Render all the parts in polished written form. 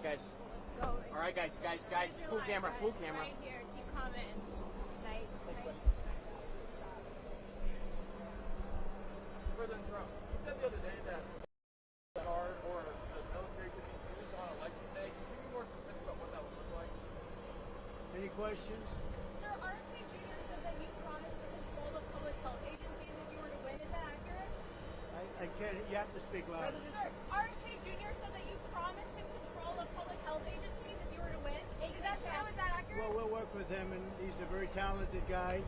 guys. All right, guys. Full camera. Right here. Keep commenting. Nice. President Trump, you said the other day that hard or the military could be used on election day. Can you be more specific about what that would look like? Any questions? Sir, RFK Jr. said that you promised to control the public health agencies if you were to win. Is that accurate? I can't. You have to speak louder. Sir, RFK Jr. said that you promised to control the public health agencies if you were to win. Is that true? Is that accurate? Well, we'll work with him, and he's a very talented guy.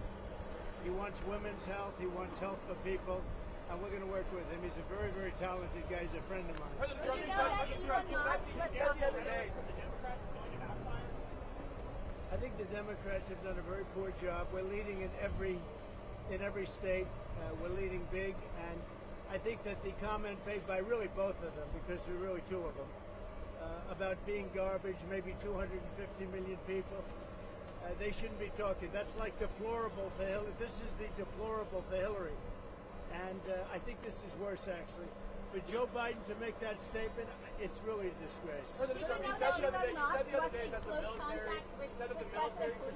He wants women's health. He wants health for people. And we're going to work with him. He's a very, very talented guy. He's a friend of mine. President Trump, you said the other day that the Democrats are going to backfire. I think the Democrats have done a very poor job. We're leading in every state. We're leading big, and I think that the comment made by really both of them, because there are really two of them, about being garbage, maybe 250 million people, they shouldn't be talking. That's like deplorable for Hillary. This is the deplorable for Hillary. And I think this is worse, actually. For Joe Biden to make that statement, it's really a disgrace. President Trump, you said the other day that the military could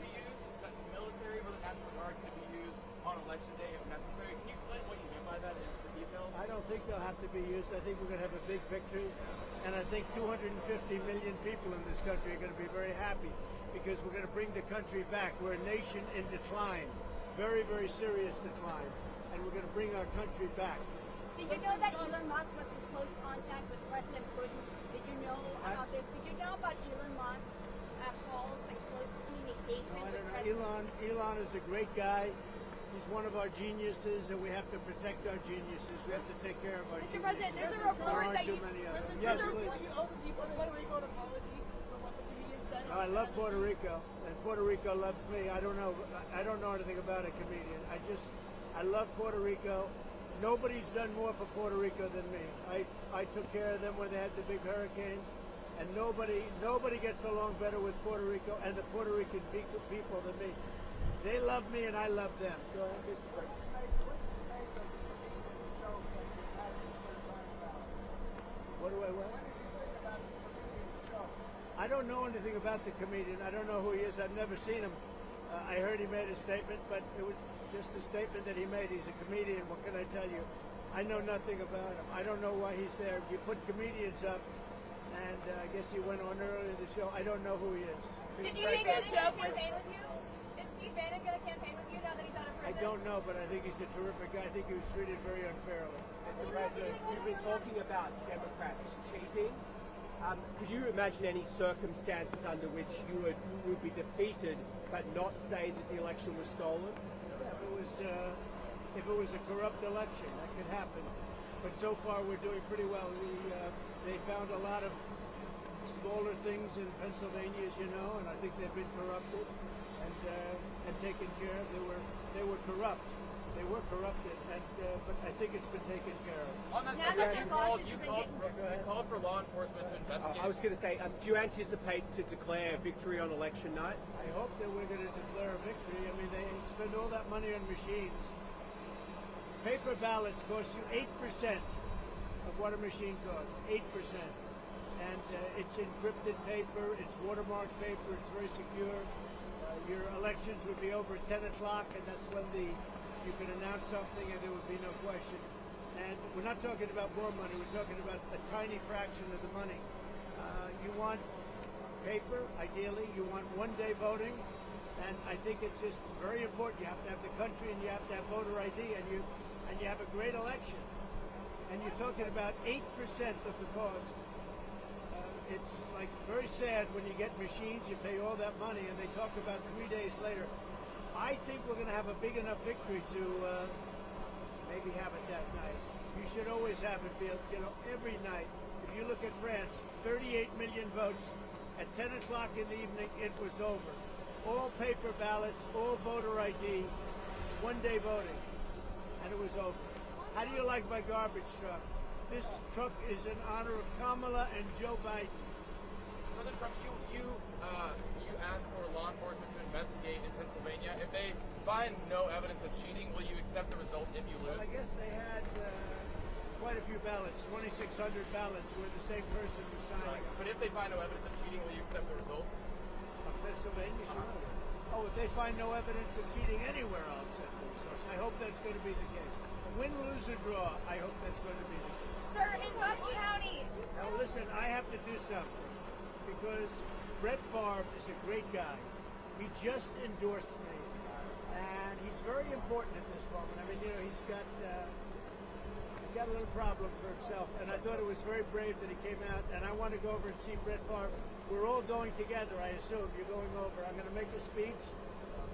be used, that the military or the National Guard could be used on election day if necessary. Can you explain what you mean by that in the details? I don't think they'll have to be used. I think we're going to have a big victory. And I think 250 million people in this country are going to be very happy because we're going to bring the country back. We're a nation in decline, very, very serious decline. And we're going to bring our country back. Did you know that Elon Musk was in close contact with President Putin? Did you know about this? Did you know about Elon Musk calls and close communication with President? Elon is a great guy. He's one of our geniuses, and we have to protect our geniuses. We have to take care of our Mr. geniuses. President, there's a report that you... Yes, please. You owe the people of Puerto Rico an apology for what the comedian said. I love Puerto Rico, and Puerto Rico loves me. I don't know anything about a comedian. I love Puerto Rico. Nobody's done more for Puerto Rico than me. I took care of them when they had the big hurricanes, and nobody gets along better with Puerto Rico and the Puerto Rican people than me. They love me and I love them. Go ahead. What? I don't know anything about the comedian. I don't know who he is. I've never seen him. I heard he made a statement, but it was just a statement that he made. He's a comedian. What can I tell you? I know nothing about him. I don't know why he's there. You put comedians up, and I guess he went on earlier in the show. I don't know who he is. Did you think that joke was... campaign with you? Is Steve Bannon going to campaign with you now that he's out of prison? I don't know, but I think he's a terrific guy. I think he was treated very unfairly. Mr. President, you've been talking about Democrats cheating. Could you imagine any circumstances under which you would be defeated but not say that the election was stolen? If it was a corrupt election, that could happen. But so far, we're doing pretty well. They found a lot of smaller things in Pennsylvania, as you know, and I think they've been corrupted and taken care of. They were corrupt. They were corrupted, but I think it's been taken care of. On that subject, you called for law enforcement to investigate. I was going to say, do you anticipate to declare victory on election night? I hope that we're going to declare a victory. I mean, they spend all that money on machines. Paper ballots cost you 8% of what a machine costs, 8%. And it's encrypted paper, it's watermarked paper, it's very secure. Your elections would be over at 10 o'clock, and that's when you could announce something and there would be no question. And we're not talking about more money, we're talking about a tiny fraction of the money. You want paper, ideally, you want one-day voting, and I think it's just very important. You have to have the country and you have to have voter ID, and you have a great election. And you're talking about 8% of the cost. It's like very sad when you get machines, you pay all that money, and they talk about 3 days later. I think we're going to have a big enough victory to maybe have it that night. You should always have it, Bill. You know, every night. If you look at France, 38 million votes. At 10 o'clock in the evening, it was over. All paper ballots, all voter ID, one-day voting, and it was over. How do you like my garbage truck? This truck is in honor of Kamala and Joe Biden. President Trump, you asked for law enforcement to investigate in Pennsylvania. If they find no evidence of cheating, will you accept the result if you lose? Well, I guess they had quite a few ballots, 2,600 ballots, where the same person was signing. But if they find no evidence of cheating, will you accept the results? Of Pennsylvania, sure. Oh, if they find no evidence of cheating anywhere, I'll accept the results. I hope that's going to be the case. Win, lose, or draw, I hope that's going to be the case. Sir, in Bucks County. Now listen, I have to do something because Brett Favre is a great guy. He just endorsed me, and he's very important at this moment. I mean, you know, he's got a little problem for himself, and I thought it was very brave that he came out. And I want to go over and see Brett Favre. We're all going together, I assume. You're going over. I'm going to make a speech.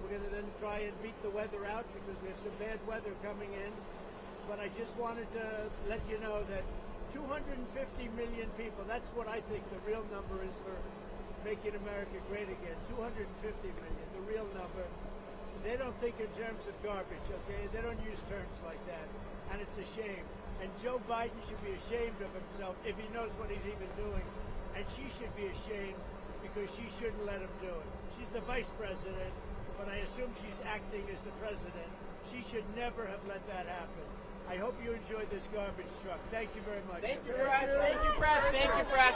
We're going to then try and beat the weather out because we have some bad weather coming in. But I just wanted to let you know that 250 million people, that's what I think the real number is for making America great again. 250 million, the real number. They don't think in terms of garbage, okay? They don't use terms like that. And it's a shame. And Joe Biden should be ashamed of himself if he knows what he's even doing. And she should be ashamed because she shouldn't let him do it. She's the vice president, but I assume she's acting as the president. She should never have let that happen. I hope you enjoyed this garbage truck. Thank you very much. Thank you, press. Thank you, press. Thank you, press.